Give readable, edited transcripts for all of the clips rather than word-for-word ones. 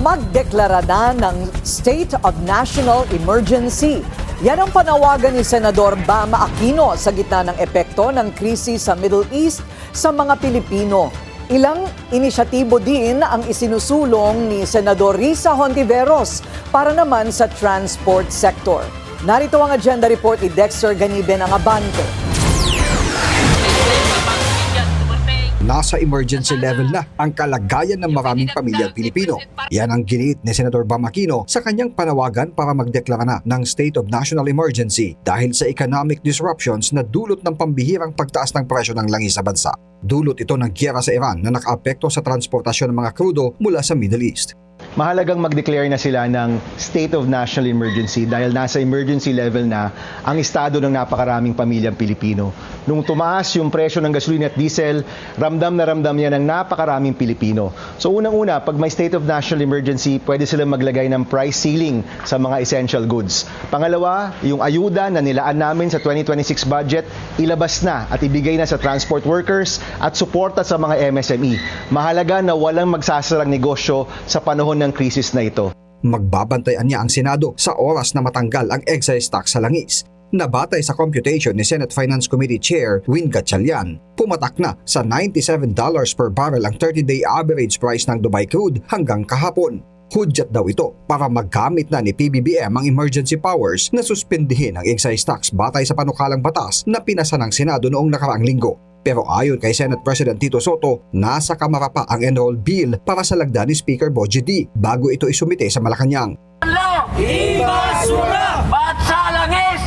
Magdeklara na ng State of National Emergency. Yan ang panawagan ni Senador Bama Aquino sa gitna ng epekto ng krisis sa Middle East sa mga Pilipino. Ilang inisyatibo din ang isinusulong ni Senador Risa Hontiveros para naman sa transport sector. Narito ang agenda report ni Dexter Ganibe ng Abante. Nasa emergency level na ang kalagayan ng maraming pamilyang Pilipino. Yan ang giniit ni Senador Bam Aquino sa kanyang panawagan para magdeklara na ng State of National Emergency dahil sa economic disruptions na dulot ng pambihirang pagtaas ng presyo ng langis sa bansa. Dulot ito ng giyera sa Iran na nakaapekto sa transportasyon ng mga krudo mula sa Middle East. Mahalagang mag-declare na sila ng State of National Emergency dahil nasa emergency level na ang estado ng napakaraming pamilyang Pilipino. Nung tumaas yung presyo ng gasolina at diesel, ramdam na ramdam yan ng napakaraming Pilipino. So unang-una, pag may State of National Emergency, pwede silang maglagay ng price ceiling sa mga essential goods. Pangalawa, yung ayuda na nilaan namin sa 2026 budget, ilabas na at ibigay na sa transport workers at suporta sa mga MSME. Mahalaga na walang magsasarang negosyo sa panahon ng krisis na ito. Magbabantayan niya ang Senado sa oras na matanggal ang excise tax sa langis. Nabatay sa computation ni Senate Finance Committee Chair Win Gatchalian, pumatak na sa $97 per barrel ang 30-day average price ng Dubai crude hanggang kahapon. Hudyat daw ito para maggamit na ni PBBM ang emergency powers na suspindihin ang excise tax batay sa panukalang batas na pinasa ng Senado noong nakaraang linggo. Pero ayon kay Senate President Tito Soto, nasa Kamara pa ang enrolled bill para sa lagda ni Speaker Bogie D bago ito isumite sa Malacanang. Ibasura! Ba't sa langis?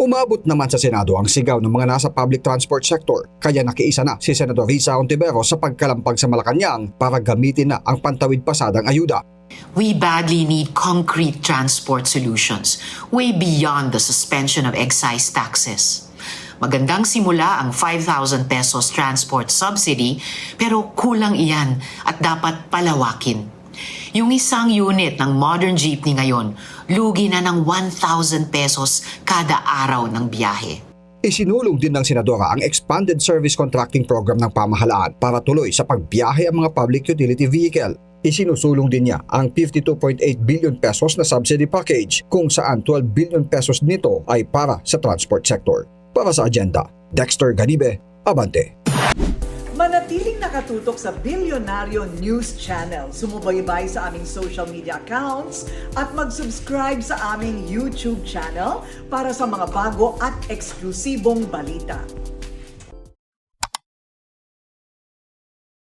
Umabot naman sa Senado ang sigaw ng mga nasa public transport sector, kaya nakiisa na si Senador Risa Hontiveros sa pagkalampag sa Malacanang para gamitin na ang pantawid pasadang ayuda. We badly need concrete transport solutions, way beyond the suspension of excise taxes. Magandang simula ang 5,000 pesos transport subsidy pero kulang iyan at dapat palawakin. Yung isang unit ng modern jeepney ngayon, lugi na ng 1,000 pesos kada araw ng biyahe. Isinulong din ng Senadora ang Expanded Service Contracting Program ng pamahalaan para tuloy sa pagbiyahe ang mga public utility vehicle. Isinusulong din niya ang 52.8 billion pesos na subsidy package kung saan 12 billion pesos nito ay para sa transport sector. Para sa agenda, Dexter Ganibe, Abante. Manatiling nakatutok sa Bilyonaryo News Channel. Sumubaybay sa aming social media accounts at mag-subscribe sa aming YouTube channel para sa mga bago at eksklusibong balita.